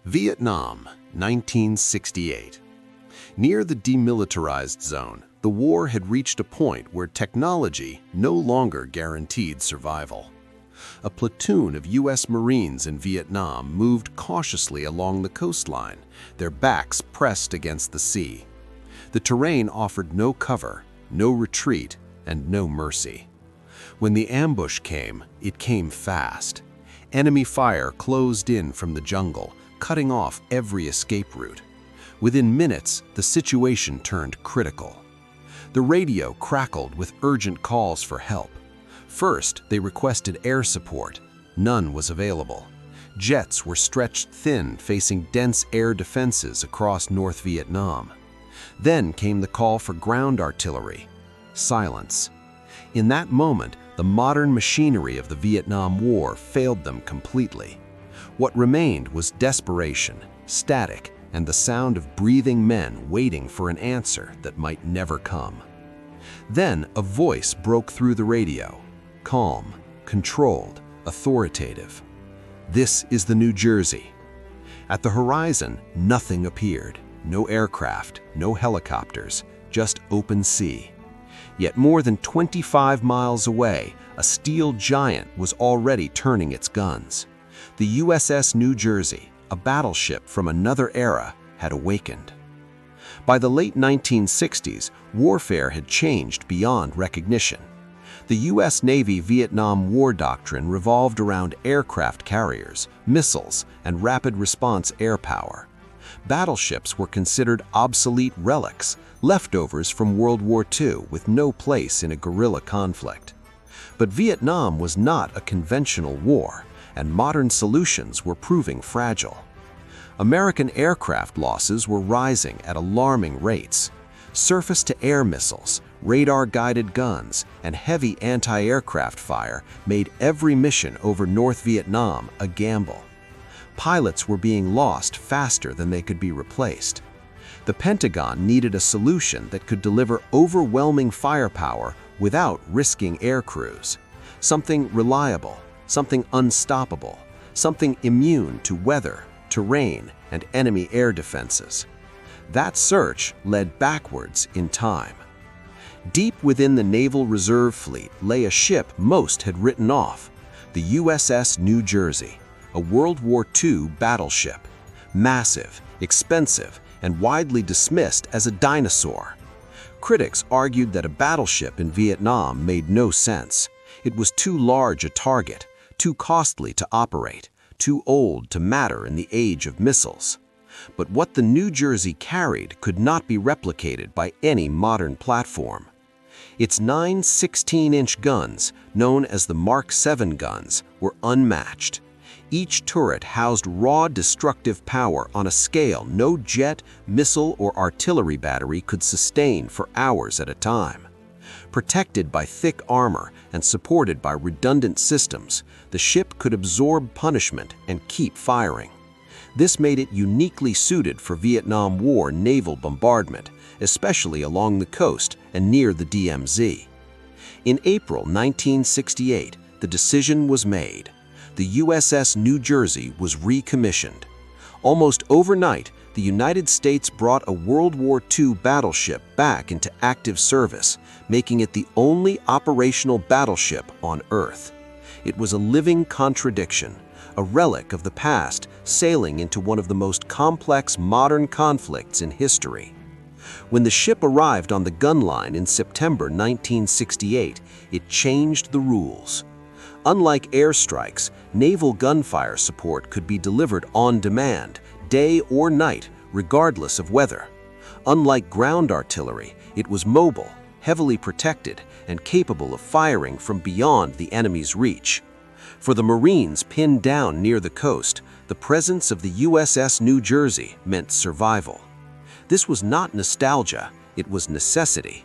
Vietnam, 1968. Near the demilitarized zone, the war had reached a point where technology no longer guaranteed survival. A platoon of U.S. Marines in Vietnam moved cautiously along the coastline, their backs pressed against the sea. The terrain offered no cover, no retreat, and no mercy. When the ambush came, it came fast. Enemy fire closed in from the jungle, cutting off every escape route. Within minutes, the situation turned critical. The radio crackled with urgent calls for help. First, they requested air support. None was available. Jets were stretched thin, facing dense air defenses across North Vietnam. Then came the call for ground artillery. Silence. In that moment, the modern machinery of the Vietnam War failed them completely. What remained was desperation, static, and the sound of breathing men waiting for an answer that might never come. Then a voice broke through the radio, calm, controlled, authoritative. "This is the New Jersey." At the horizon, nothing appeared. No aircraft, no helicopters, just open sea. Yet more than 25 miles away, a steel giant was already turning its guns. The USS New Jersey, a battleship from another era, had awakened. By the late 1960s, warfare had changed beyond recognition. The U.S. Navy Vietnam War doctrine revolved around aircraft carriers, missiles, and rapid response air power. Battleships were considered obsolete relics, leftovers from World War II with no place in a guerrilla conflict. But Vietnam was not a conventional war, and modern solutions were proving fragile. American aircraft losses were rising at alarming rates. Surface-to-air missiles, radar-guided guns, and heavy anti-aircraft fire made every mission over North Vietnam a gamble. Pilots were being lost faster than they could be replaced. The Pentagon needed a solution that could deliver overwhelming firepower without risking air crews. Something reliable, something unstoppable, something immune to weather, terrain, and enemy air defenses. That search led backwards in time. Deep within the Naval Reserve Fleet lay a ship most had written off, the USS New Jersey, a World War II battleship. Massive, expensive, and widely dismissed as a dinosaur. Critics argued that a battleship in Vietnam made no sense. It was too large a target, too costly to operate, too old to matter in the age of missiles. But what the New Jersey carried could not be replicated by any modern platform. Its 9 16-inch guns, known as the Mark VII guns, were unmatched. Each turret housed raw destructive power on a scale no jet, missile, or artillery battery could sustain for hours at a time. Protected by thick armor and supported by redundant systems, the ship could absorb punishment and keep firing. This made it uniquely suited for Vietnam War naval bombardment, especially along the coast and near the DMZ. In April 1968, the decision was made. The USS New Jersey was recommissioned. Almost overnight, the United States brought a World War II battleship back into active service, making it the only operational battleship on Earth. It was a living contradiction, a relic of the past sailing into one of the most complex modern conflicts in history. When the ship arrived on the gun line in September 1968, it changed the rules. Unlike airstrikes, naval gunfire support could be delivered on demand, day or night, regardless of weather. Unlike ground artillery, it was mobile, heavily protected, and capable of firing from beyond the enemy's reach. For the Marines pinned down near the coast, the presence of the USS New Jersey meant survival. This was not nostalgia, it was necessity.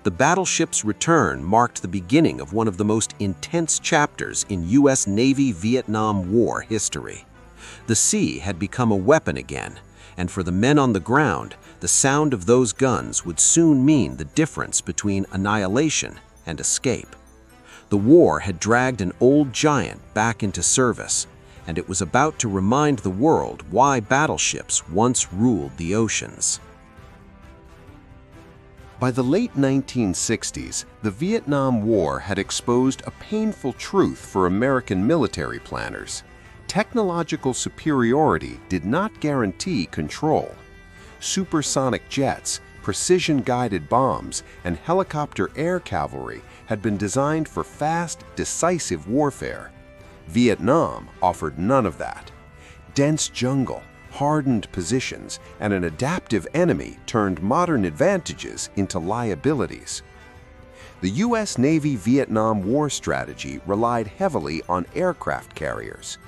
The battleship's return marked the beginning of one of the most intense chapters in U.S. Navy-Vietnam War history. The sea had become a weapon again, and for the men on the ground, the sound of those guns would soon mean the difference between annihilation and escape. The war had dragged an old giant back into service, and it was about to remind the world why battleships once ruled the oceans. By the late 1960s, the Vietnam War had exposed a painful truth for American military planners. Technological superiority did not guarantee control. Supersonic jets, precision-guided bombs, and helicopter air cavalry had been designed for fast, decisive warfare. Vietnam offered none of that. Dense jungle, hardened positions, and an adaptive enemy turned modern advantages into liabilities. The U.S. Navy Vietnam War strategy relied heavily on aircraft carriers.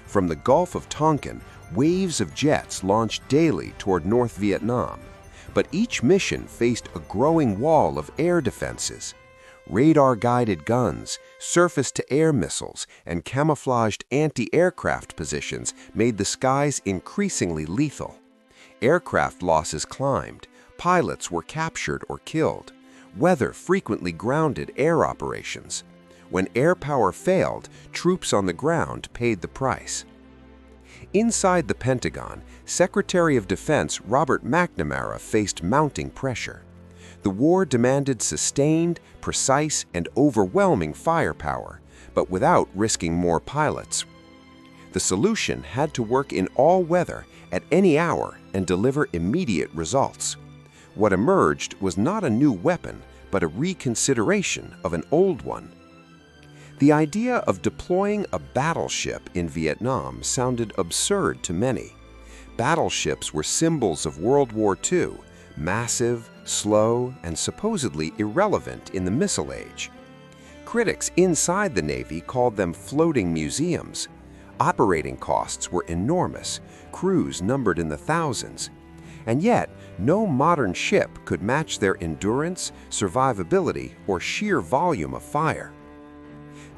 From the Gulf of Tonkin, waves of jets launched daily toward North Vietnam, but each mission faced a growing wall of air defenses. Radar-guided guns, surface-to-air missiles, and camouflaged anti-aircraft positions made the skies increasingly lethal. Aircraft losses climbed, pilots were captured or killed. Weather frequently grounded air operations. When air power failed, troops on the ground paid the price. Inside the Pentagon, Secretary of Defense Robert McNamara faced mounting pressure. The war demanded sustained, precise, and overwhelming firepower, but without risking more pilots. The solution had to work in all weather, at any hour, and deliver immediate results. What emerged was not a new weapon, but a reconsideration of an old one. The idea of deploying a battleship in Vietnam sounded absurd to many. Battleships were symbols of World War II, massive, slow, and supposedly irrelevant in the missile age. Critics inside the Navy called them floating museums. Operating costs were enormous, crews numbered in the thousands. And yet, no modern ship could match their endurance, survivability, or sheer volume of fire.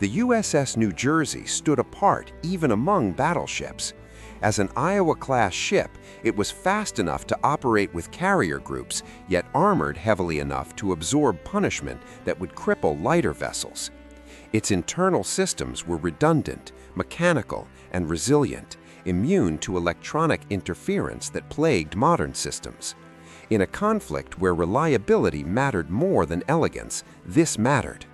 The USS New Jersey stood apart even among battleships. As an Iowa-class ship, it was fast enough to operate with carrier groups, yet armored heavily enough to absorb punishment that would cripple lighter vessels. Its internal systems were redundant, mechanical, and resilient, immune to electronic interference that plagued modern systems. In a conflict where reliability mattered more than elegance, this mattered.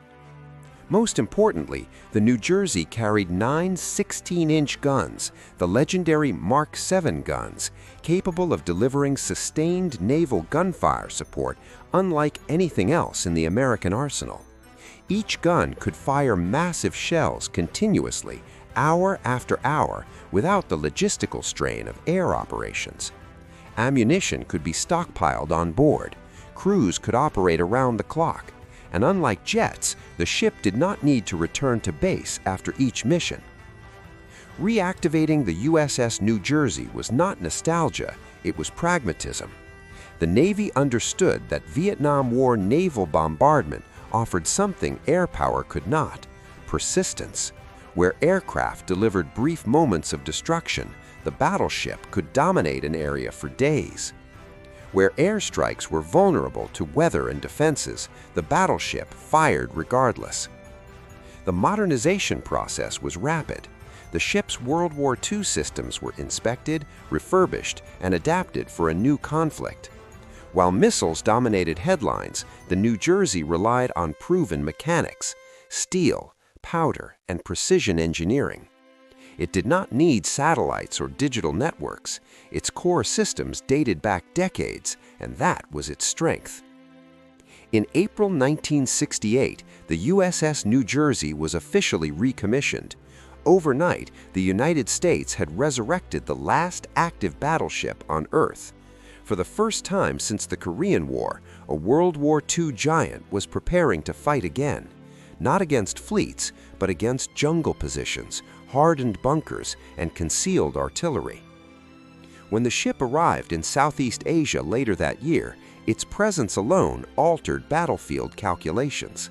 Most importantly, the New Jersey carried 9 16-inch guns, the legendary Mark VII guns, capable of delivering sustained naval gunfire support unlike anything else in the American arsenal. Each gun could fire massive shells continuously, hour after hour, without the logistical strain of air operations. Ammunition could be stockpiled on board. Crews could operate around the clock. And unlike jets, the ship did not need to return to base after each mission. Reactivating the USS New Jersey was not nostalgia, it was pragmatism. The Navy understood that Vietnam War naval bombardment offered something air power could not: persistence. Where aircraft delivered brief moments of destruction, the battleship could dominate an area for days. Where airstrikes were vulnerable to weather and defenses, the battleship fired regardless. The modernization process was rapid. The ship's World War II systems were inspected, refurbished, and adapted for a new conflict. While missiles dominated headlines, the New Jersey relied on proven mechanics, steel, powder, and precision engineering. It did not need satellites or digital networks. Its core systems dated back decades, and that was its strength. In April 1968, the USS New Jersey was officially recommissioned. Overnight, the United States had resurrected the last active battleship on Earth. For the first time since the Korean War, a World War II giant was preparing to fight again, not against fleets, but against jungle positions, hardened bunkers, and concealed artillery. When the ship arrived in Southeast Asia later that year, its presence alone altered battlefield calculations.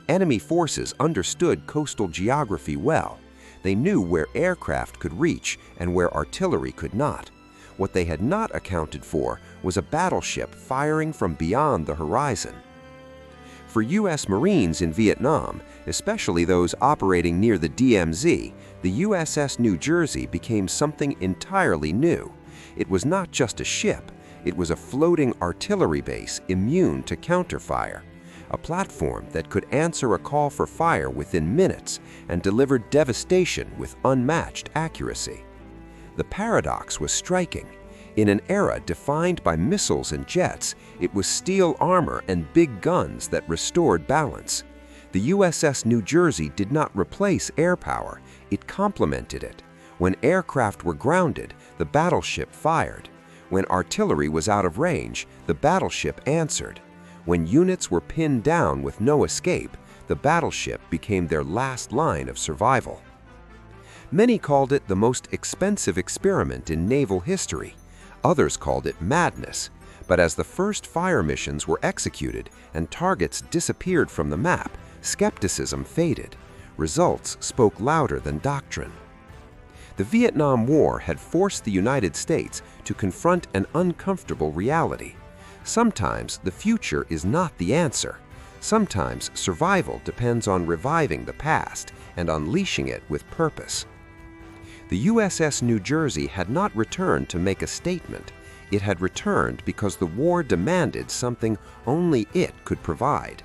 Enemy forces understood coastal geography well. They knew where aircraft could reach and where artillery could not. What they had not accounted for was a battleship firing from beyond the horizon. For U.S. Marines in Vietnam, especially those operating near the DMZ, the USS New Jersey became something entirely new. It was not just a ship, it was a floating artillery base immune to counterfire, a platform that could answer a call for fire within minutes and deliver devastation with unmatched accuracy. The paradox was striking. In an era defined by missiles and jets, it was steel armor and big guns that restored balance. The USS New Jersey did not replace air power, it complemented it. When aircraft were grounded, the battleship fired. When artillery was out of range, the battleship answered. When units were pinned down with no escape, the battleship became their last line of survival. Many called it the most expensive experiment in naval history. Others called it madness, but as the first fire missions were executed and targets disappeared from the map, skepticism faded. Results spoke louder than doctrine. The Vietnam War had forced the United States to confront an uncomfortable reality. Sometimes the future is not the answer. Sometimes survival depends on reviving the past and unleashing it with purpose. The USS New Jersey had not returned to make a statement. It had returned because the war demanded something only it could provide.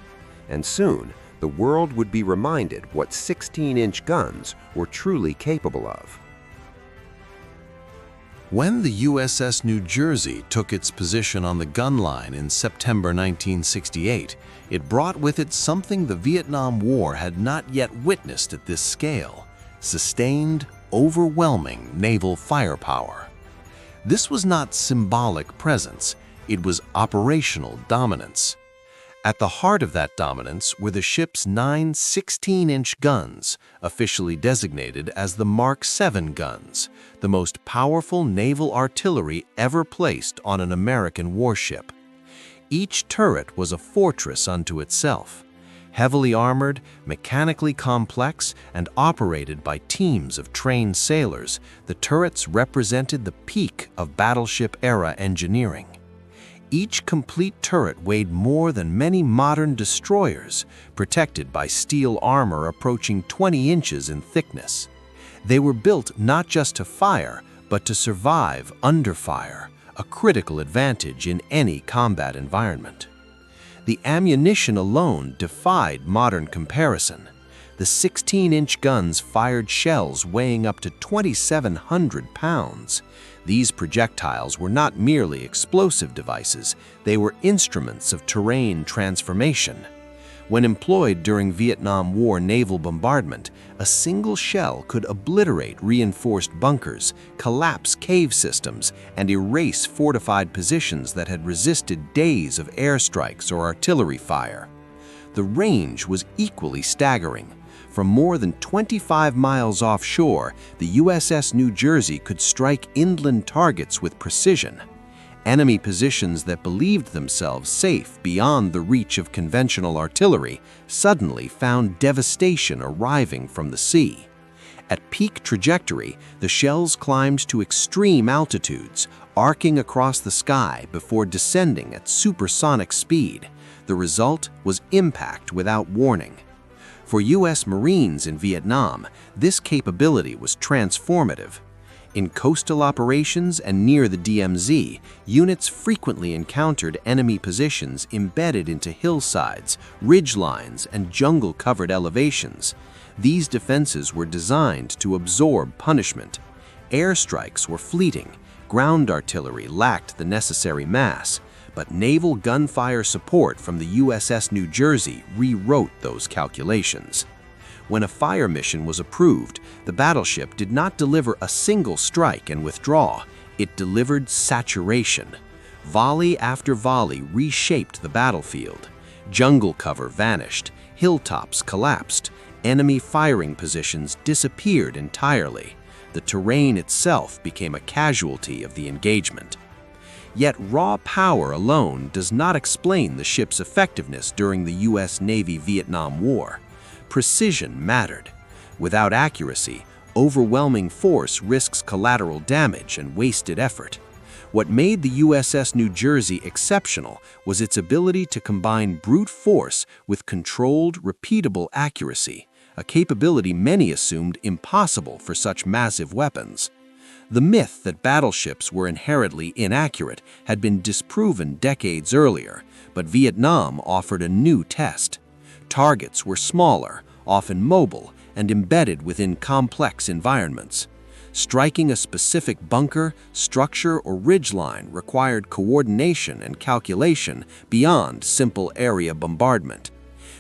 And soon, the world would be reminded what 16-inch guns were truly capable of. When the USS New Jersey took its position on the gun line in September 1968, it brought with it something the Vietnam War had not yet witnessed at this scale: sustained, overwhelming naval firepower. This was not symbolic presence, it was operational dominance. At the heart of that dominance were the ship's 9 16-inch guns, officially designated as the Mark VII guns, the most powerful naval artillery ever placed on an American warship. Each turret was a fortress unto itself. Heavily armored, mechanically complex, and operated by teams of trained sailors, the turrets represented the peak of battleship-era engineering. Each complete turret weighed more than many modern destroyers, protected by steel armor approaching 20 inches in thickness. They were built not just to fire, but to survive under fire, a critical advantage in any combat environment. The ammunition alone defied modern comparison. The 16-inch guns fired shells weighing up to 2,700 pounds. These projectiles were not merely explosive devices, they were instruments of terrain transformation. When employed during Vietnam War naval bombardment, a single shell could obliterate reinforced bunkers, collapse cave systems, and erase fortified positions that had resisted days of airstrikes or artillery fire. The range was equally staggering. From more than 25 miles offshore, the USS New Jersey could strike inland targets with precision. Enemy positions that believed themselves safe beyond the reach of conventional artillery suddenly found devastation arriving from the sea. At peak trajectory, the shells climbed to extreme altitudes, arcing across the sky before descending at supersonic speed. The result was impact without warning. For U.S. Marines in Vietnam, this capability was transformative. In coastal operations and near the DMZ, units frequently encountered enemy positions embedded into hillsides, ridgelines, and jungle-covered elevations. These defenses were designed to absorb punishment. Airstrikes were fleeting, ground artillery lacked the necessary mass, but naval gunfire support from the USS New Jersey rewrote those calculations. When a fire mission was approved, the battleship did not deliver a single strike and withdraw. It delivered saturation. Volley after volley reshaped the battlefield. Jungle cover vanished, hilltops collapsed, enemy firing positions disappeared entirely. The terrain itself became a casualty of the engagement. Yet raw power alone does not explain the ship's effectiveness during the U.S. Navy Vietnam War. Precision mattered. Without accuracy, overwhelming force risks collateral damage and wasted effort. What made the USS New Jersey exceptional was its ability to combine brute force with controlled, repeatable accuracy, a capability many assumed impossible for such massive weapons. The myth that battleships were inherently inaccurate had been disproven decades earlier, but Vietnam offered a new test. Targets were smaller, often mobile, and embedded within complex environments. Striking a specific bunker, structure, or ridgeline required coordination and calculation beyond simple area bombardment.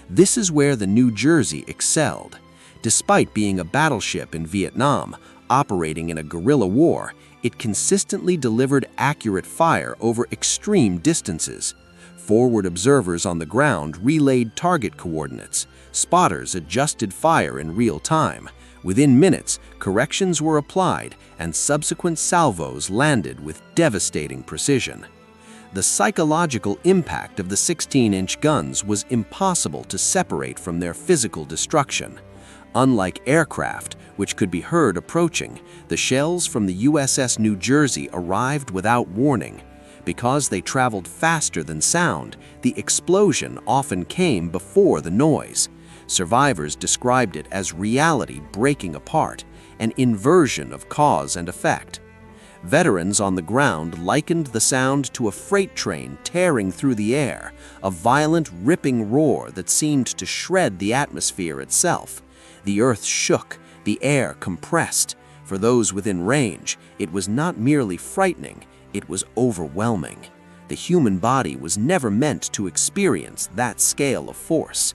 This is where the New Jersey excelled. Despite being a battleship in Vietnam, operating in a guerrilla war, it consistently delivered accurate fire over extreme distances. Forward observers on the ground relayed target coordinates. Spotters adjusted fire in real time. Within minutes, corrections were applied and subsequent salvos landed with devastating precision. The psychological impact of the 16-inch guns was impossible to separate from their physical destruction. Unlike aircraft, which could be heard approaching, the shells from the USS New Jersey arrived without warning. Because they traveled faster than sound, the explosion often came before the noise. Survivors described it as reality breaking apart, an inversion of cause and effect. Veterans on the ground likened the sound to a freight train tearing through the air, a violent, ripping roar that seemed to shred the atmosphere itself. The earth shook, the air compressed. For those within range, it was not merely frightening, it was overwhelming. The human body was never meant to experience that scale of force.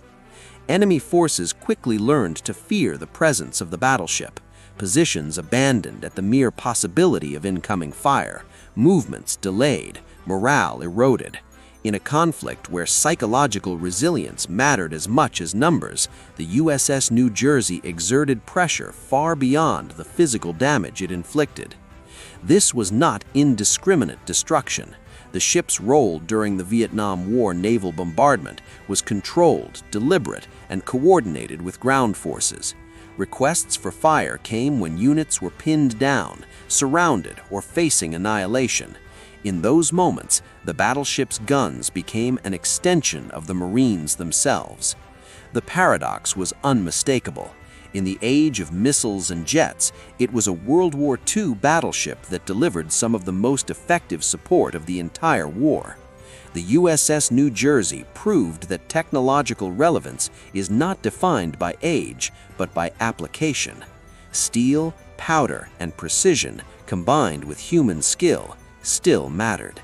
Enemy forces quickly learned to fear the presence of the battleship. Positions abandoned at the mere possibility of incoming fire, movements delayed, morale eroded. In a conflict where psychological resilience mattered as much as numbers, the USS New Jersey exerted pressure far beyond the physical damage it inflicted. This was not indiscriminate destruction. The ship's role during the Vietnam War naval bombardment was controlled, deliberate, and coordinated with ground forces. Requests for fire came when units were pinned down, surrounded, or facing annihilation. In those moments, the battleship's guns became an extension of the Marines themselves. The paradox was unmistakable. In the age of missiles and jets, it was a World War II battleship that delivered some of the most effective support of the entire war. The USS New Jersey proved that technological relevance is not defined by age, but by application. Steel, powder, and precision, combined with human skill, still mattered.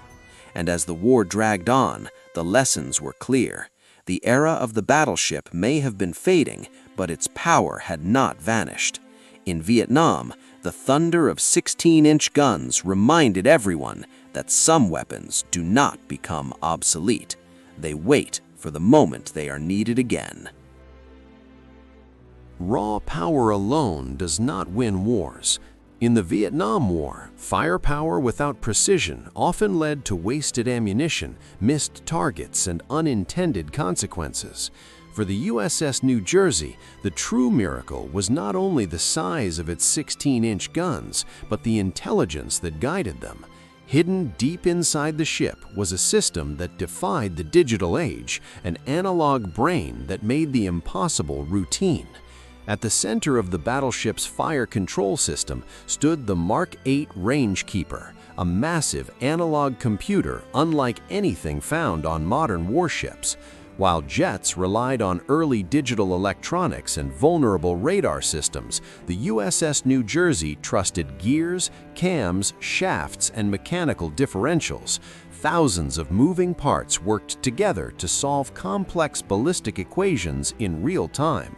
And as the war dragged on, the lessons were clear. The era of the battleship may have been fading, but its power had not vanished. In Vietnam, the thunder of 16-inch guns reminded everyone that some weapons do not become obsolete. They wait for the moment they are needed again. Raw power alone does not win wars. In the Vietnam War, firepower without precision often led to wasted ammunition, missed targets, and unintended consequences. For the USS New Jersey, the true miracle was not only the size of its 16-inch guns, but the intelligence that guided them. Hidden deep inside the ship was a system that defied the digital age, an analog brain that made the impossible routine. At the center of the battleship's fire control system stood the Mark 8 Rangekeeper, a massive analog computer unlike anything found on modern warships. While jets relied on early digital electronics and vulnerable radar systems, the USS New Jersey trusted gears, cams, shafts, and mechanical differentials. Thousands of moving parts worked together to solve complex ballistic equations in real time.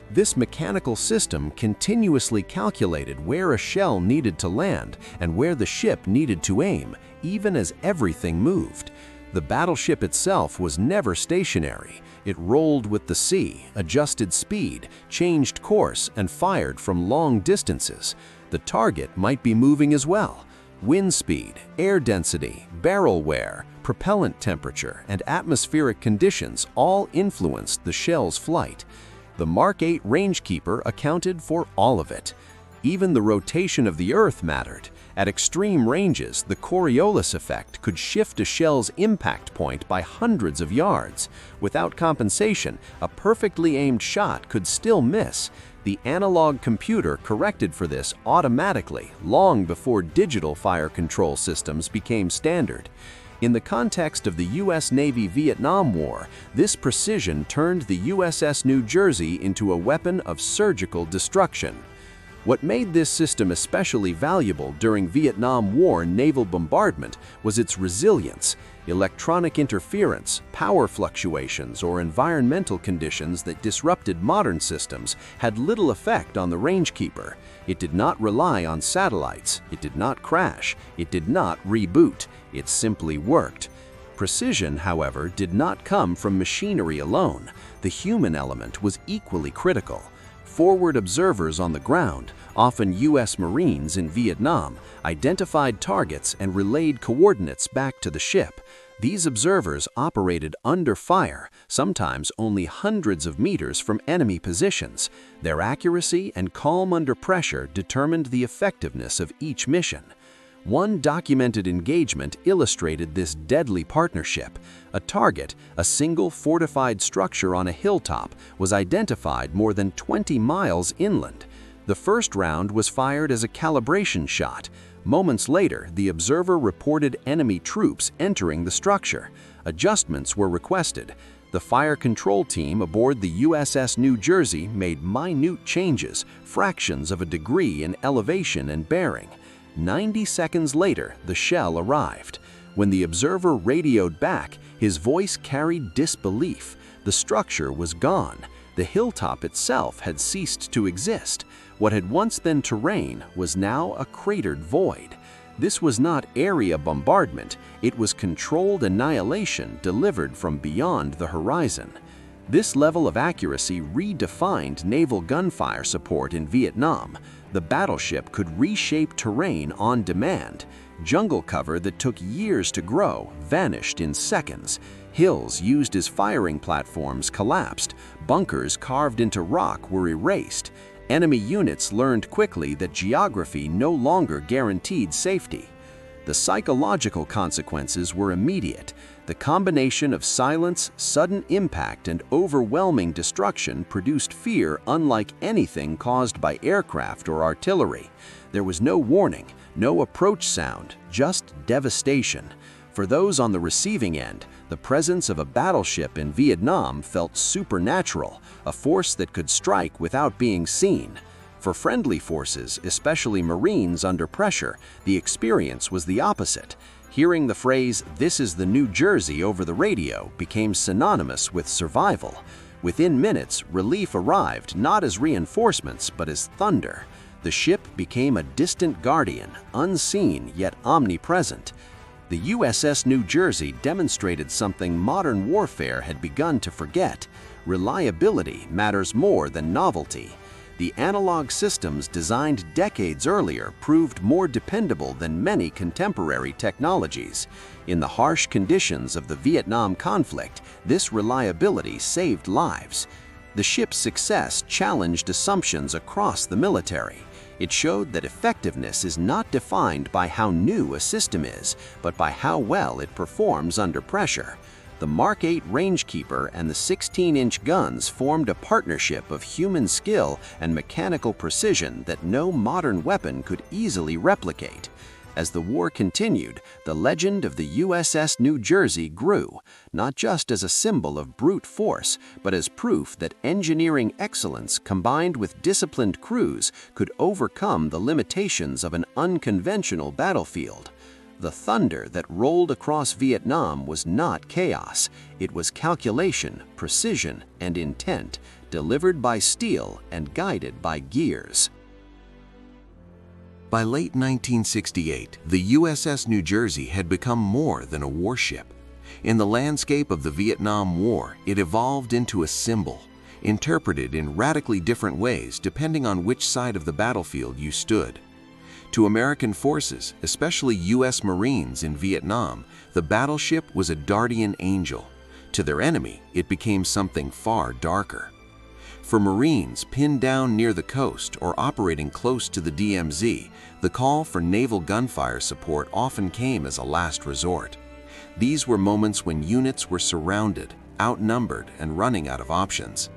This mechanical system continuously calculated where a shell needed to land and where the ship needed to aim, even as everything moved. The battleship itself was never stationary. It rolled with the sea, adjusted speed, changed course, and fired from long distances. The target might be moving as well. Wind speed, air density, barrel wear, propellant temperature, and atmospheric conditions all influenced the shell's flight. The Mark 8 Rangekeeper accounted for all of it. Even the rotation of the Earth mattered. At extreme ranges, the Coriolis effect could shift a shell's impact point by hundreds of yards. Without compensation, a perfectly aimed shot could still miss. The analog computer corrected for this automatically, long before digital fire control systems became standard. In the context of the U.S. Navy Vietnam War, this precision turned the USS New Jersey into a weapon of surgical destruction. What made this system especially valuable during Vietnam War naval bombardment was its resilience. Electronic interference, power fluctuations, or environmental conditions that disrupted modern systems had little effect on the rangekeeper. It did not rely on satellites, it did not crash, it did not reboot, it simply worked. Precision, however, did not come from machinery alone. The human element was equally critical. Forward observers on the ground, often U.S. Marines in Vietnam, identified targets and relayed coordinates back to the ship. These observers operated under fire, sometimes only hundreds of meters from enemy positions. Their accuracy and calm under pressure determined the effectiveness of each mission. One documented engagement illustrated this deadly partnership. A target, a single fortified structure on a hilltop, was identified more than 20 miles inland. The first round was fired as a calibration shot. Moments later, the observer reported enemy troops entering the structure. Adjustments were requested. The fire control team aboard the USS New Jersey made minute changes, fractions of a degree in elevation and bearing. 90 seconds later, the shell arrived. When the observer radioed back, his voice carried disbelief. The structure was gone. The hilltop itself had ceased to exist. What had once been terrain was now a cratered void. This was not area bombardment, it was controlled annihilation delivered from beyond the horizon. This level of accuracy redefined naval gunfire support in Vietnam. The battleship could reshape terrain on demand. Jungle cover that took years to grow vanished in seconds. Hills used as firing platforms collapsed. Bunkers carved into rock were erased. Enemy units learned quickly that geography no longer guaranteed safety. The psychological consequences were immediate. The combination of silence, sudden impact, and overwhelming destruction produced fear unlike anything caused by aircraft or artillery. There was no warning, no approach sound, just devastation. For those on the receiving end, the presence of a battleship in Vietnam felt supernatural, a force that could strike without being seen. For friendly forces, especially Marines under pressure, the experience was the opposite. Hearing the phrase, "This is the New Jersey" over the radio became synonymous with survival. Within minutes, relief arrived not as reinforcements but as thunder. The ship became a distant guardian, unseen yet omnipresent. The USS New Jersey demonstrated something modern warfare had begun to forget. Reliability matters more than novelty. The analog systems designed decades earlier proved more dependable than many contemporary technologies. In the harsh conditions of the Vietnam conflict, this reliability saved lives. The ship's success challenged assumptions across the military. It showed that effectiveness is not defined by how new a system is, but by how well it performs under pressure. The Mark 8 Rangekeeper and the 16-inch guns formed a partnership of human skill and mechanical precision that no modern weapon could easily replicate. As the war continued, the legend of the USS New Jersey grew, not just as a symbol of brute force, but as proof that engineering excellence combined with disciplined crews could overcome the limitations of an unconventional battlefield. The thunder that rolled across Vietnam was not chaos. It was calculation, precision, and intent, delivered by steel and guided by gears. By late 1968, the USS New Jersey had become more than a warship. In the landscape of the Vietnam War, it evolved into a symbol, interpreted in radically different ways depending on which side of the battlefield you stood. To American forces, especially U.S. Marines in Vietnam, the battleship was a guardian angel. To their enemy, it became something far darker. For Marines pinned down near the coast or operating close to the DMZ, the call for naval gunfire support often came as a last resort. These were moments when units were surrounded, outnumbered, and running out of options.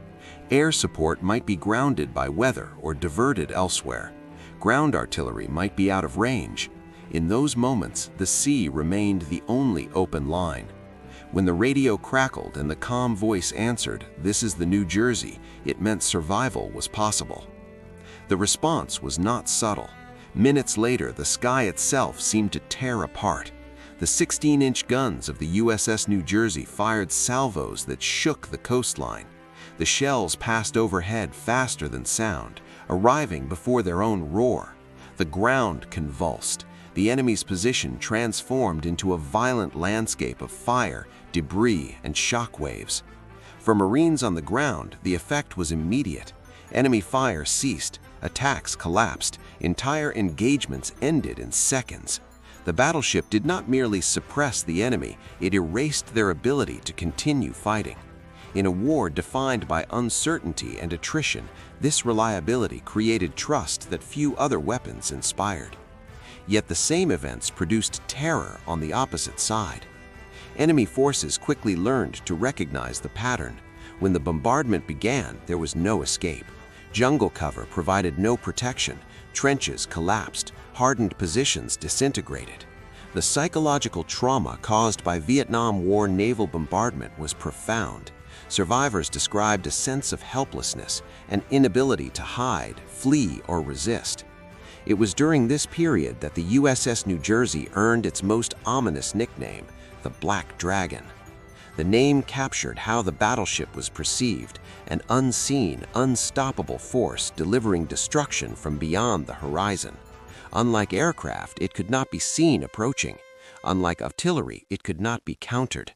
Air support might be grounded by weather or diverted elsewhere. Ground artillery might be out of range. In those moments, the sea remained the only open line. When the radio crackled and the calm voice answered, "This is the New Jersey," it meant survival was possible. The response was not subtle. Minutes later, the sky itself seemed to tear apart. The 16-inch guns of the USS New Jersey fired salvos that shook the coastline. The shells passed overhead faster than sound, arriving before their own roar. The ground convulsed. The enemy's position transformed into a violent landscape of fire, debris, and shock waves. For Marines on the ground, the effect was immediate. Enemy fire ceased, attacks collapsed, entire engagements ended in seconds. The battleship did not merely suppress the enemy, it erased their ability to continue fighting. In a war defined by uncertainty and attrition, this reliability created trust that few other weapons inspired. Yet the same events produced terror on the opposite side. Enemy forces quickly learned to recognize the pattern. When the bombardment began, there was no escape. Jungle cover provided no protection, trenches collapsed, hardened positions disintegrated. The psychological trauma caused by Vietnam War naval bombardment was profound. Survivors described a sense of helplessness, an inability to hide, flee, or resist. It was during this period that the USS New Jersey earned its most ominous nickname, the Black Dragon. The name captured how the battleship was perceived, an unseen, unstoppable force delivering destruction from beyond the horizon. Unlike aircraft, it could not be seen approaching. Unlike artillery, it could not be countered.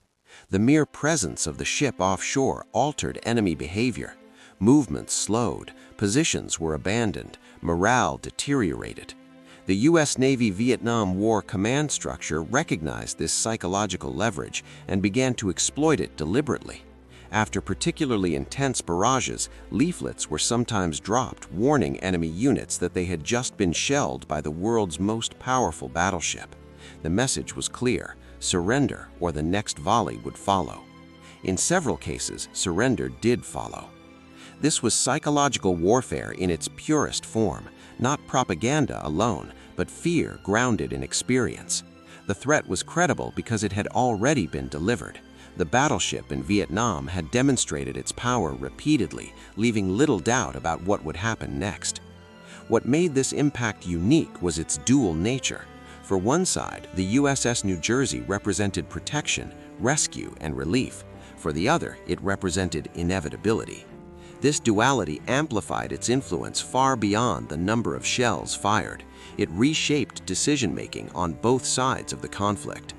The mere presence of the ship offshore altered enemy behavior. Movements slowed, positions were abandoned, morale deteriorated. The U.S. Navy Vietnam War command structure recognized this psychological leverage and began to exploit it deliberately. After particularly intense barrages, leaflets were sometimes dropped warning enemy units that they had just been shelled by the world's most powerful battleship. The message was clear: surrender or the next volley would follow. In several cases, surrender did follow. This was psychological warfare in its purest form, not propaganda alone, but fear grounded in experience. The threat was credible because it had already been delivered. The battleship in Vietnam had demonstrated its power repeatedly, leaving little doubt about what would happen next. What made this impact unique was its dual nature. For one side, the USS New Jersey represented protection, rescue, and relief. For the other, it represented inevitability. This duality amplified its influence far beyond the number of shells fired. It reshaped decision-making on both sides of the conflict.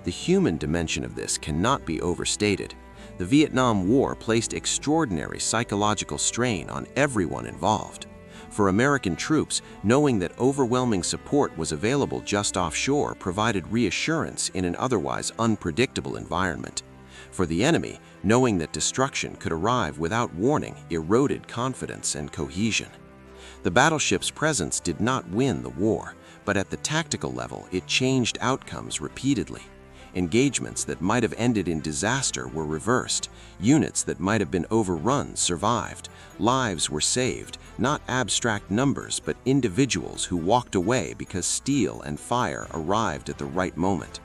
The human dimension of this cannot be overstated. The Vietnam War placed extraordinary psychological strain on everyone involved. For American troops, knowing that overwhelming support was available just offshore provided reassurance in an otherwise unpredictable environment. For the enemy, knowing that destruction could arrive without warning eroded confidence and cohesion. The battleship's presence did not win the war, but at the tactical level it changed outcomes repeatedly. Engagements that might have ended in disaster were reversed. Units that might have been overrun survived. Lives were saved, not abstract numbers, but individuals who walked away because steel and fire arrived at the right moment.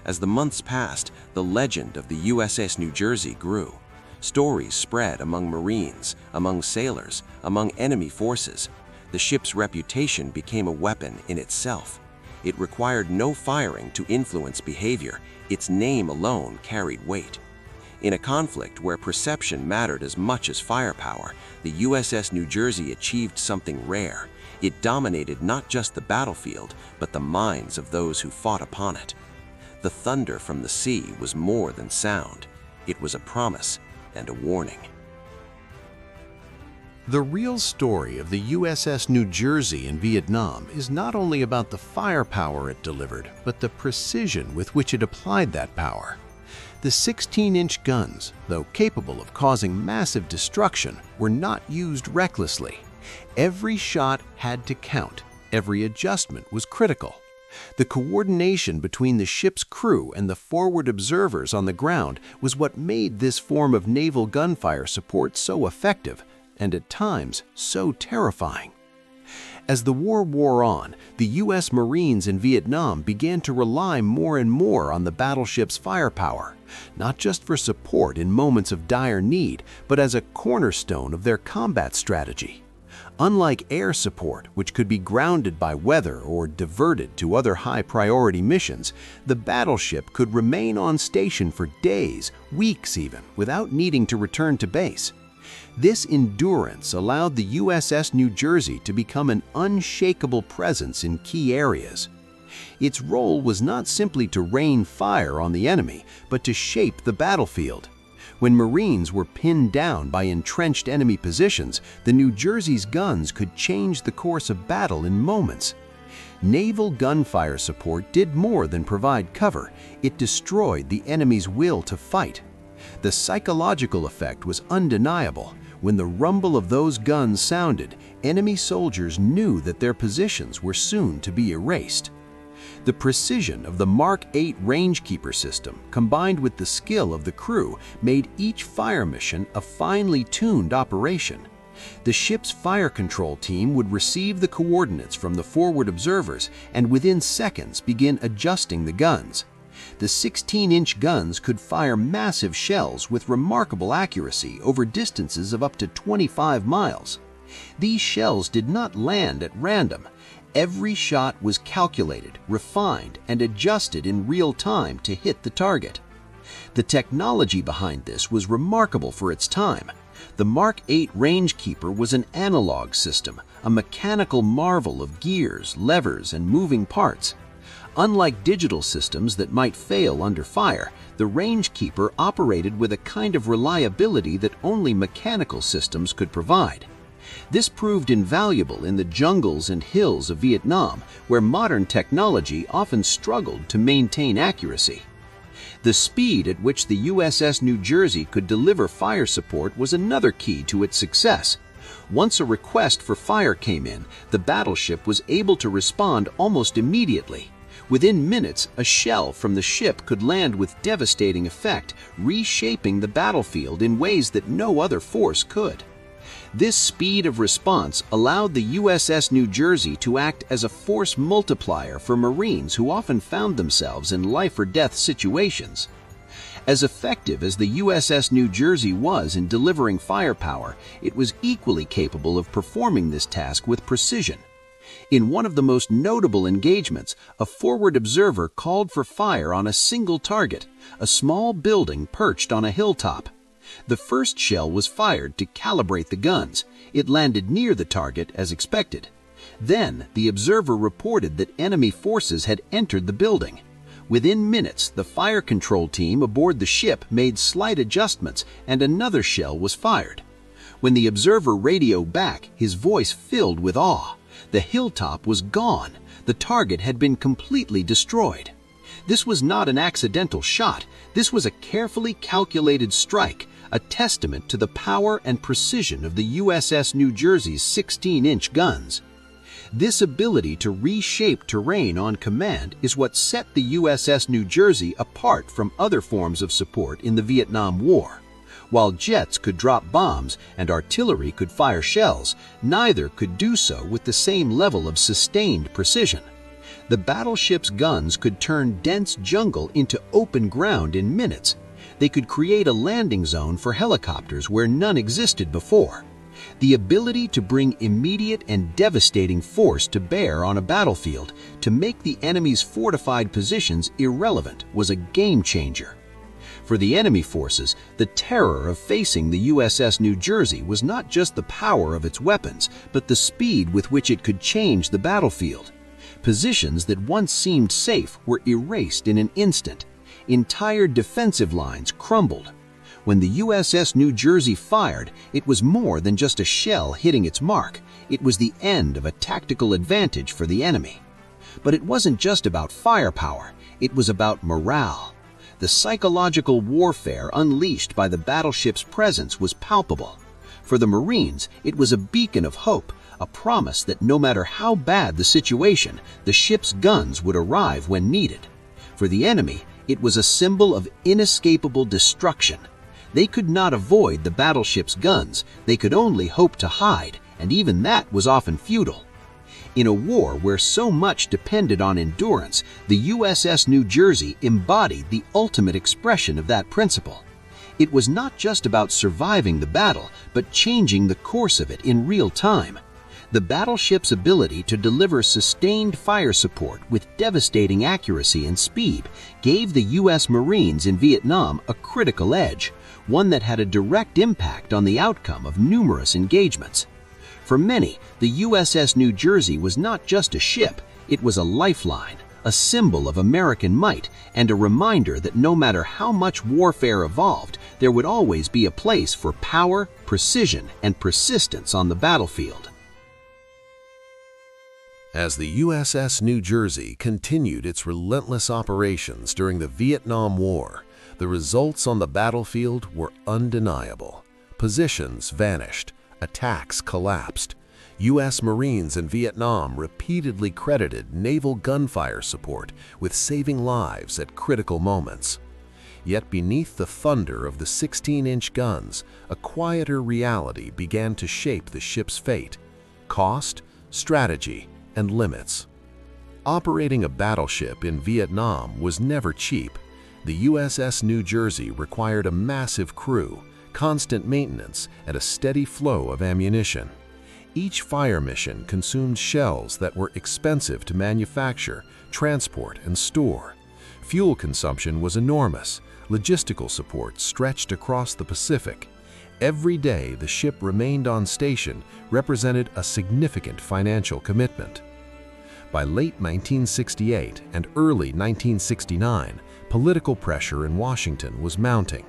As the months passed, the legend of the USS New Jersey grew. Stories spread among Marines, among sailors, among enemy forces. The ship's reputation became a weapon in itself. It required no firing to influence behavior. Its name alone carried weight. In a conflict where perception mattered as much as firepower, the USS New Jersey achieved something rare. It dominated not just the battlefield, but the minds of those who fought upon it. The thunder from the sea was more than sound. It was a promise and a warning. The real story of the USS New Jersey in Vietnam is not only about the firepower it delivered, but the precision with which it applied that power. The 16-inch guns, though capable of causing massive destruction, were not used recklessly. Every shot had to count. Every adjustment was critical. The coordination between the ship's crew and the forward observers on the ground was what made this form of naval gunfire support so effective and at times so terrifying. As the war wore on, the U.S. Marines in Vietnam began to rely more and more on the battleship's firepower, not just for support in moments of dire need, but as a cornerstone of their combat strategy. Unlike air support, which could be grounded by weather or diverted to other high-priority missions, the battleship could remain on station for days, weeks even, without needing to return to base. This endurance allowed the USS New Jersey to become an unshakable presence in key areas. Its role was not simply to rain fire on the enemy, but to shape the battlefield. When Marines were pinned down by entrenched enemy positions, the New Jersey's guns could change the course of battle in moments. Naval gunfire support did more than provide cover. It destroyed the enemy's will to fight. The psychological effect was undeniable. When the rumble of those guns sounded, enemy soldiers knew that their positions were soon to be erased. The precision of the Mark 8 rangekeeper system, combined with the skill of the crew, made each fire mission a finely tuned operation. The ship's fire control team would receive the coordinates from the forward observers and within seconds begin adjusting the guns. The 16-inch guns could fire massive shells with remarkable accuracy over distances of up to 25 miles. These shells did not land at random. Every shot was calculated, refined, and adjusted in real time to hit the target. The technology behind this was remarkable for its time. The Mark 8 rangekeeper was an analog system, a mechanical marvel of gears, levers, and moving parts. Unlike digital systems that might fail under fire, the rangekeeper operated with a kind of reliability that only mechanical systems could provide. This proved invaluable in the jungles and hills of Vietnam, where modern technology often struggled to maintain accuracy. The speed at which the USS New Jersey could deliver fire support was another key to its success. Once a request for fire came in, the battleship was able to respond almost immediately. Within minutes, a shell from the ship could land with devastating effect, reshaping the battlefield in ways that no other force could. This speed of response allowed the USS New Jersey to act as a force multiplier for Marines who often found themselves in life-or-death situations. As effective as the USS New Jersey was in delivering firepower, it was equally capable of performing this task with precision. In one of the most notable engagements, a forward observer called for fire on a single target, a small building perched on a hilltop. The first shell was fired to calibrate the guns. It landed near the target as expected. Then, the observer reported that enemy forces had entered the building. Within minutes, the fire control team aboard the ship made slight adjustments and another shell was fired. When the observer radioed back, his voice filled with awe. The hilltop was gone. The target had been completely destroyed. This was not an accidental shot. This was a carefully calculated strike, a testament to the power and precision of the USS New Jersey's 16-inch guns. This ability to reshape terrain on command is what set the USS New Jersey apart from other forms of support in the Vietnam War. While jets could drop bombs and artillery could fire shells, neither could do so with the same level of sustained precision. The battleship's guns could turn dense jungle into open ground in minutes. They could create a landing zone for helicopters where none existed before. The ability to bring immediate and devastating force to bear on a battlefield to make the enemy's fortified positions irrelevant was a game changer. For the enemy forces, the terror of facing the USS New Jersey was not just the power of its weapons, but the speed with which it could change the battlefield. Positions that once seemed safe were erased in an instant. Entire defensive lines crumbled. When the USS New Jersey fired, it was more than just a shell hitting its mark. It was the end of a tactical advantage for the enemy. But it wasn't just about firepower, it was about morale. the psychological warfare unleashed by the battleship's presence was palpable. For the Marines, it was a beacon of hope, a promise that no matter how bad the situation, the ship's guns would arrive when needed. For the enemy, it was a symbol of inescapable destruction. They could not avoid the battleship's guns, they could only hope to hide, and even that was often futile. In a war where so much depended on endurance, the USS New Jersey embodied the ultimate expression of that principle. It was not just about surviving the battle, but changing the course of it in real time. The battleship's ability to deliver sustained fire support with devastating accuracy and speed gave the U.S. Marines in Vietnam a critical edge, one that had a direct impact on the outcome of numerous engagements. For many, the USS New Jersey was not just a ship, it was a lifeline, a symbol of American might, and a reminder that no matter how much warfare evolved, there would always be a place for power, precision, and persistence on the battlefield. As the USS New Jersey continued its relentless operations during the Vietnam War, the results on the battlefield were undeniable. Positions vanished, attacks collapsed. U.S. Marines in Vietnam repeatedly credited naval gunfire support with saving lives at critical moments. Yet beneath the thunder of the 16-inch guns, a quieter reality began to shape the ship's fate: cost, strategy, and limits. Operating a battleship in Vietnam was never cheap. The USS New Jersey required a massive crew, constant maintenance, and a steady flow of ammunition. Each fire mission consumed shells that were expensive to manufacture, transport, and store. Fuel consumption was enormous. Logistical support stretched across the Pacific. Every day the ship remained on station represented a significant financial commitment. By late 1968 and early 1969, political pressure in Washington was mounting.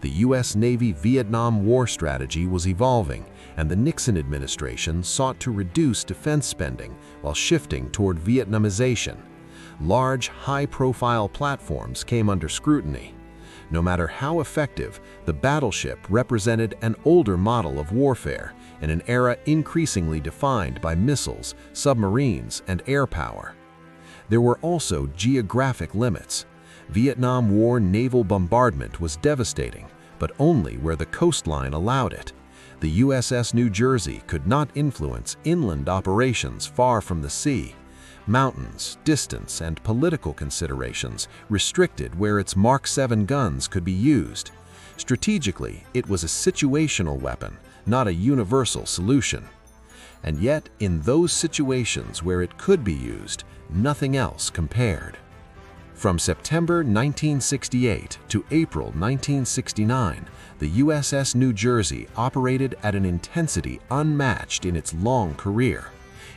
The U.S. Navy Vietnam War strategy was evolving, and the Nixon administration sought to reduce defense spending while shifting toward Vietnamization. Large, high-profile platforms came under scrutiny. No matter how effective, the battleship represented an older model of warfare in an era increasingly defined by missiles, submarines, and air power. There were also geographic limits. Vietnam War naval bombardment was devastating, but only where the coastline allowed it. The USS New Jersey could not influence inland operations far from the sea. Mountains, distance, and political considerations restricted where its Mark 7 guns could be used. Strategically, it was a situational weapon, not a universal solution. And yet, in those situations where it could be used, nothing else compared. From September 1968 to April 1969, the USS New Jersey operated at an intensity unmatched in its long career.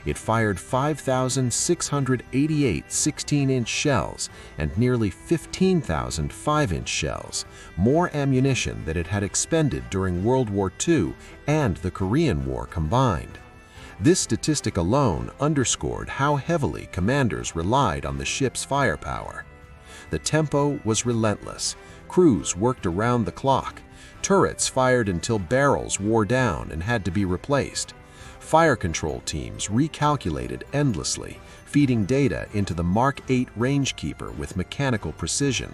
It fired 5,688 16-inch shells and nearly 15,000 5-inch shells, more ammunition than it had expended during World War II and the Korean War combined. This statistic alone underscored how heavily commanders relied on the ship's firepower. The tempo was relentless. Crews worked around the clock. Turrets fired until barrels wore down and had to be replaced. Fire control teams recalculated endlessly, feeding data into the Mark 8 Rangekeeper with mechanical precision.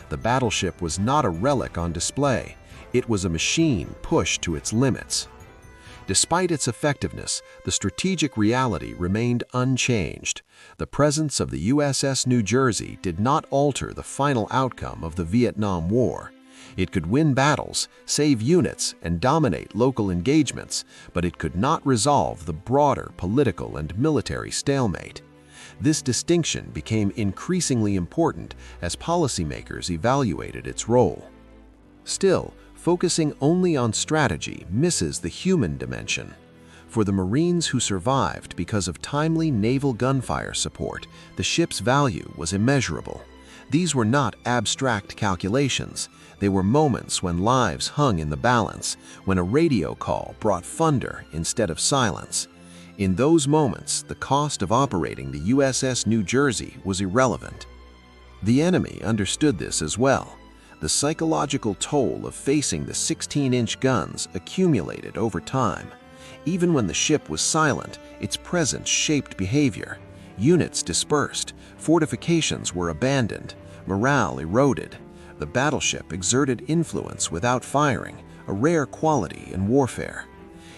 The battleship was not a relic on display. It was a machine pushed to its limits. Despite its effectiveness, the strategic reality remained unchanged. The presence of the USS New Jersey did not alter the final outcome of the Vietnam War. It could win battles, save units, and dominate local engagements, but it could not resolve the broader political and military stalemate. This distinction became increasingly important as policymakers evaluated its role. Still, focusing only on strategy misses the human dimension. For the Marines who survived because of timely naval gunfire support, the ship's value was immeasurable. These were not abstract calculations. They were moments when lives hung in the balance, when a radio call brought thunder instead of silence. In those moments, the cost of operating the USS New Jersey was irrelevant. The enemy understood this as well. The psychological toll of facing the 16-inch guns accumulated over time. Even when the ship was silent, its presence shaped behavior. Units dispersed, fortifications were abandoned, morale eroded. The battleship exerted influence without firing, a rare quality in warfare.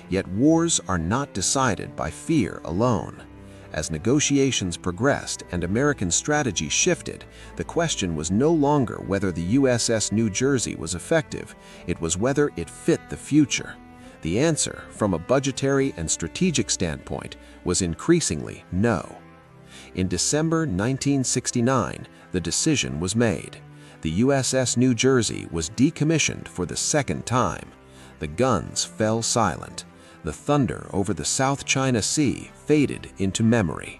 Yet wars are not decided by fear alone. As negotiations progressed and American strategy shifted, the question was no longer whether the USS New Jersey was effective, it was whether it fit the future. The answer, from a budgetary and strategic standpoint, was increasingly no. In December 1969, the decision was made. The USS New Jersey was decommissioned for the second time. The guns fell silent. The thunder over the South China Sea faded into memory.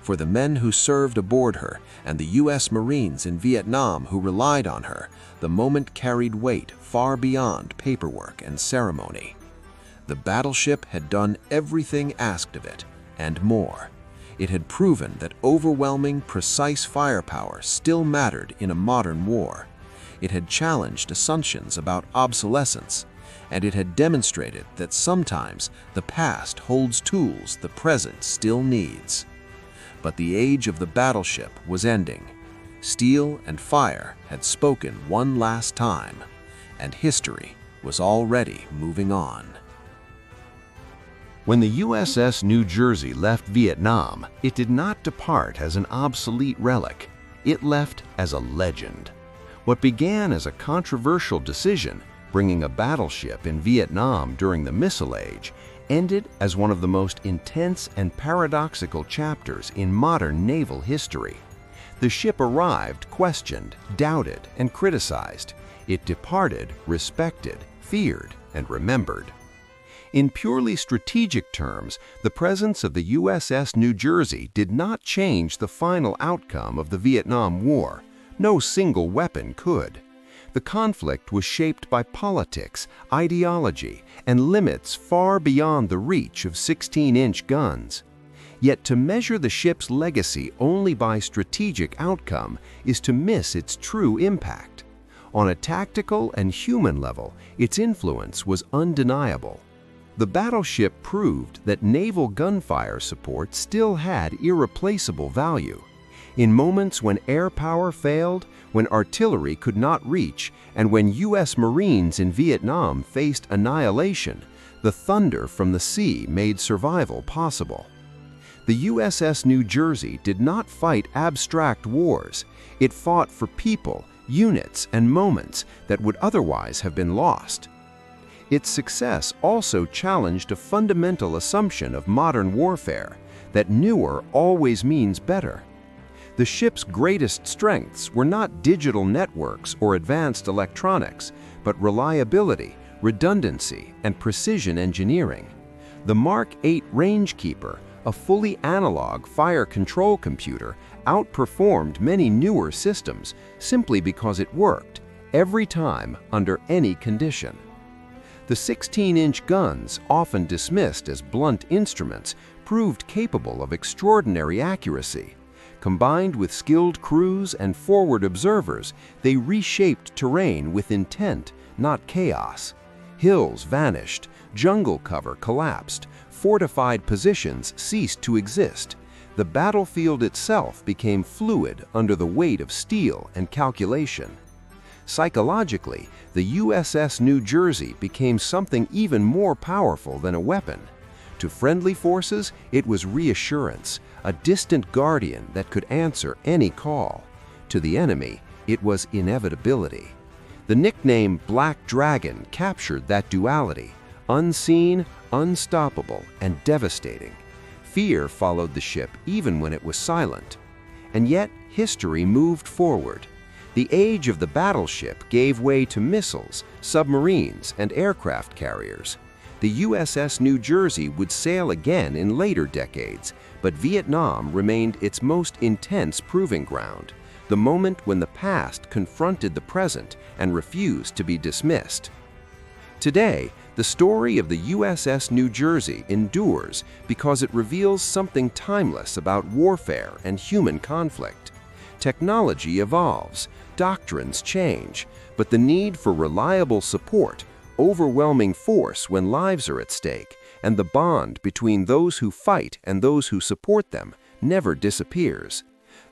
For the men who served aboard her and the U.S. Marines in Vietnam who relied on her, the moment carried weight far beyond paperwork and ceremony. The battleship had done everything asked of it, and more. It had proven that overwhelming, precise firepower still mattered in a modern war. It had challenged assumptions about obsolescence, and it had demonstrated that sometimes the past holds tools the present still needs. But the age of the battleship was ending. Steel and fire had spoken one last time, and history was already moving on. When the USS New Jersey left Vietnam, it did not depart as an obsolete relic. It left as a legend. What began as a controversial decision, bringing a battleship in Vietnam during the Missile Age, ended as one of the most intense and paradoxical chapters in modern naval history. The ship arrived questioned, doubted, and criticized. It departed respected, feared, and remembered. In purely strategic terms, the presence of the USS New Jersey did not change the final outcome of the Vietnam War. No single weapon could. The conflict was shaped by politics, ideology, and limits far beyond the reach of 16-inch guns. Yet to measure the ship's legacy only by strategic outcome is to miss its true impact. On a tactical and human level, its influence was undeniable. The battleship proved that naval gunfire support still had irreplaceable value. In moments when air power failed, when artillery could not reach, and when U.S. Marines in Vietnam faced annihilation, the thunder from the sea made survival possible. The USS New Jersey did not fight abstract wars. It fought for people, units, and moments that would otherwise have been lost. Its success also challenged a fundamental assumption of modern warfare, that newer always means better. The ship's greatest strengths were not digital networks or advanced electronics, but reliability, redundancy, and precision engineering. The Mark 8 Rangekeeper, a fully analog fire control computer, outperformed many newer systems simply because it worked every time under any condition. The 16-inch guns, often dismissed as blunt instruments, proved capable of extraordinary accuracy. Combined with skilled crews and forward observers, they reshaped terrain with intent, not chaos. Hills vanished, jungle cover collapsed, fortified positions ceased to exist. The battlefield itself became fluid under the weight of steel and calculation. Psychologically, the USS New Jersey became something even more powerful than a weapon. To friendly forces, it was reassurance, a distant guardian that could answer any call. To the enemy, it was inevitability. The nickname Black Dragon captured that duality, unseen, unstoppable, and devastating. Fear followed the ship even when it was silent. And yet, history moved forward. The age of the battleship gave way to missiles, submarines, and aircraft carriers. The USS New Jersey would sail again in later decades, but Vietnam remained its most intense proving ground, the moment when the past confronted the present and refused to be dismissed. Today, the story of the USS New Jersey endures because it reveals something timeless about warfare and human conflict. Technology evolves, doctrines change, but the need for reliable support, overwhelming force when lives are at stake, and the bond between those who fight and those who support them never disappears.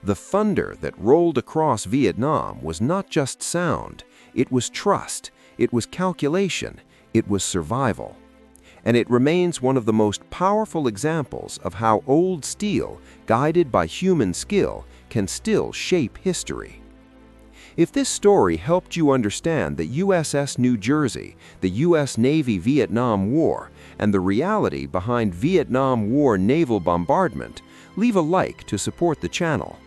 The thunder that rolled across Vietnam was not just sound, it was trust, it was calculation, it was survival. And it remains one of the most powerful examples of how old steel, guided by human skill, can still shape history. If this story helped you understand the USS New Jersey, the U.S. Navy-Vietnam War, and the reality behind Vietnam War naval bombardment, leave a like to support the channel.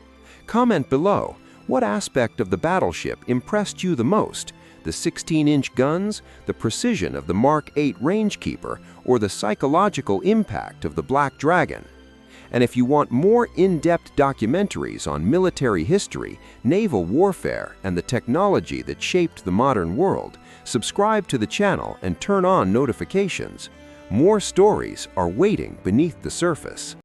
Comment below, what aspect of the battleship impressed you the most? The 16-inch guns, the precision of the Mark 8 Rangekeeper, or the psychological impact of the Black Dragon? And if you want more in-depth documentaries on military history, naval warfare, and the technology that shaped the modern world, subscribe to the channel and turn on notifications. More stories are waiting beneath the surface.